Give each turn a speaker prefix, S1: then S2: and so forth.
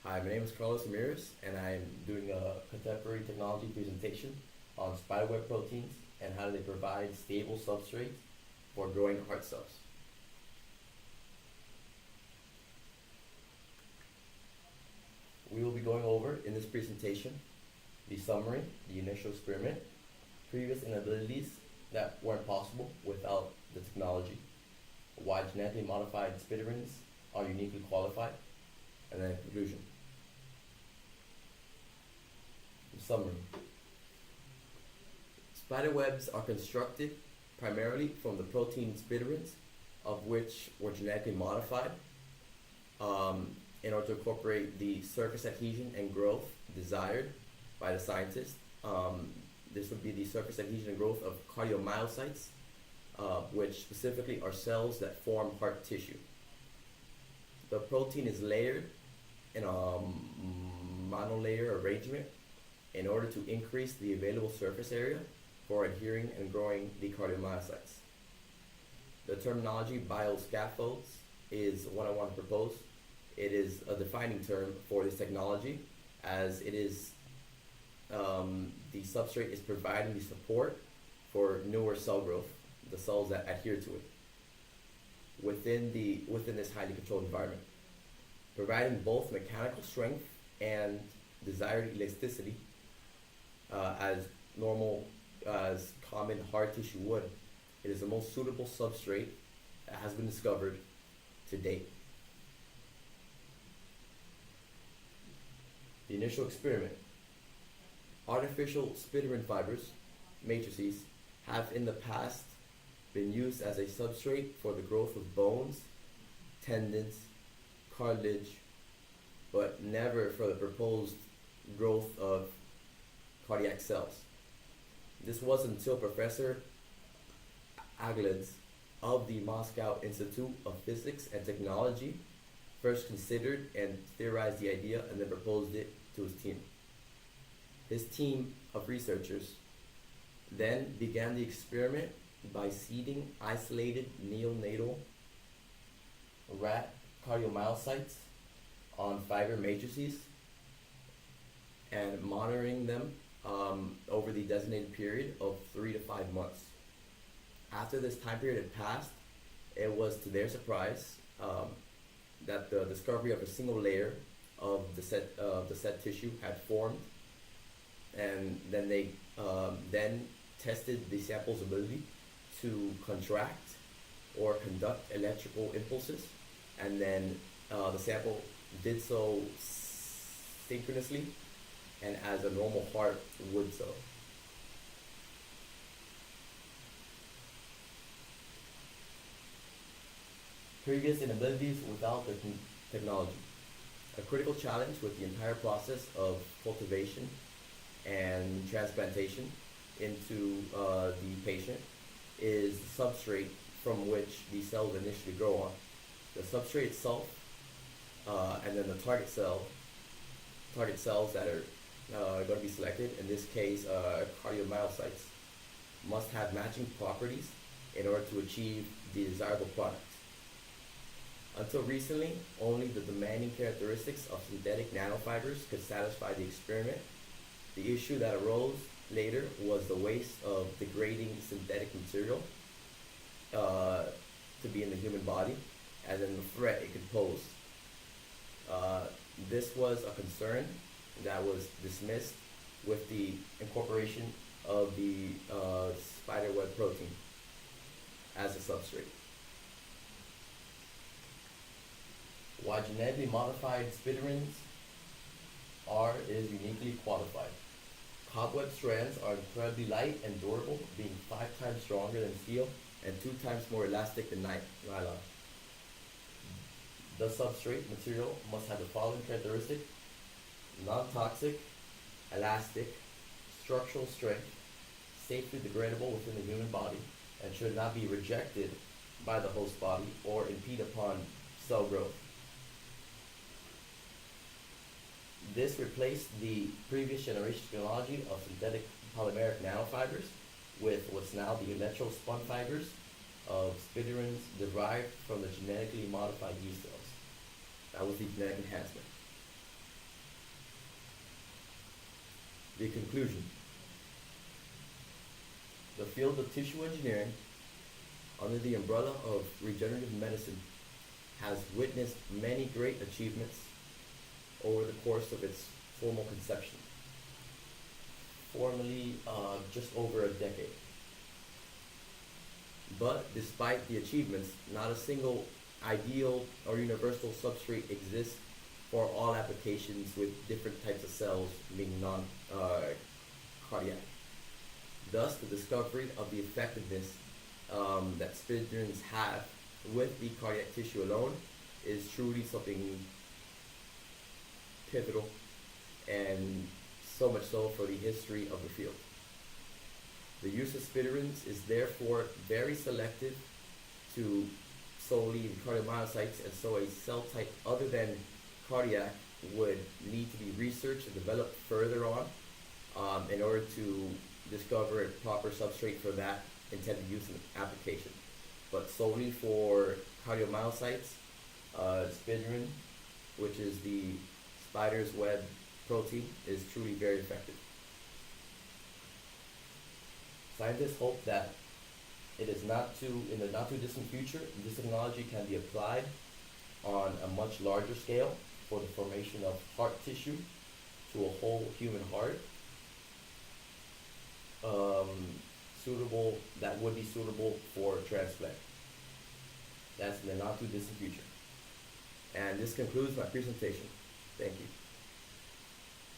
S1: Hi, my name is Carlos Ramirez, and I'm doing a contemporary technology presentation on spiderweb proteins and how they provide stable substrate for growing heart cells. We will be going over in this presentation the summary, the initial experiment, previous inabilities that weren't possible without the technology, why genetically modified spiderins are uniquely qualified, and then conclusion. Summary. Spiderwebs are constructed primarily from the protein spiderins, of which were genetically modified in order to incorporate the surface adhesion and growth desired by the scientist. This would be the surface adhesion and growth of cardiomyocytes, which specifically are cells that form heart tissue. The protein is layered in a monolayer arrangement in order to increase the available surface area for adhering and growing the cardiomyocytes. The terminology bioscaffolds is what I want to propose. It is a defining term for this technology, as it is the substrate is providing the support for newer cell growth, the cells that adhere to it, within this highly controlled environment, providing both mechanical strength and desired elasticity as common hard tissue would. It is the most suitable substrate that has been discovered to date. The initial experiment. Artificial spiderin fibers, matrices, have in the past been used as a substrate for the growth of bones, tendons, cartilage, but never for the proposed growth of cardiac cells. This was until Professor Agledz of the Moscow Institute of Physics and Technology first considered and theorized the idea and then proposed it to his team. His team of researchers then began the experiment by seeding isolated neonatal rat cardiomyocytes on fiber matrices and monitoring them over the designated period of 3 to 5 months. After this time period had passed, it was to their surprise that the discovery of a single layer of the set tissue had formed, and then they then tested the sample's ability to contract or conduct electrical impulses, and then the sample did so synchronously and as a normal heart would so. Previous inabilities without the technology. A critical challenge with the entire process of cultivation and transplantation into the patient is the substrate from which these cells initially grow on. The substrate itself and then the target cells that are going to be selected, in this case cardiomyocytes, must have matching properties in order to achieve the desirable product. Until recently, only the demanding characteristics of synthetic nanofibers could satisfy the experiment. The issue that arose later was the waste of degrading synthetic material to be in the human body, and then the threat it could pose. This was a concern that was dismissed with the incorporation of the spiderweb protein as a substrate. Why genetically modified spiderins is uniquely qualified. Cobweb strands are incredibly light and durable, being 5 times stronger than steel and 2 times more elastic than nylon. The substrate material must have the following characteristic: non-toxic, elastic, structural strength, safely degradable within the human body, and should not be rejected by the host body or impede upon cell growth. This replaced the previous generation technology of synthetic polymeric nanofibers with what's now the electro-spun fibers of spiderins derived from the genetically modified yeast cells. That was the genetic enhancement. The conclusion. The field of tissue engineering, under the umbrella of regenerative medicine, has witnessed many great achievements over the course of its formal conception, formally just over a decade. But despite the achievements, not a single ideal or universal substrate exists for all applications with different types of cells being non-cardiac. Thus, the discovery of the effectiveness that spinnerins have with the cardiac tissue alone is truly something pivotal, and so much so for the history of the field. The use of spinnerins is therefore very selective to solely the cardiomyocytes, and so a cell type other than cardiac would need to be researched and developed further on in order to discover a proper substrate for that intended use and application. But solely for cardiomyocytes, spinnerin, which is the spider's web protein, is truly very effective. Scientists hope that in the not too distant future, this technology can be applied on a much larger scale for the formation of heart tissue to a whole human heart, that would be suitable for transplant. That's in the not too distant future. And this concludes my presentation. Thank you.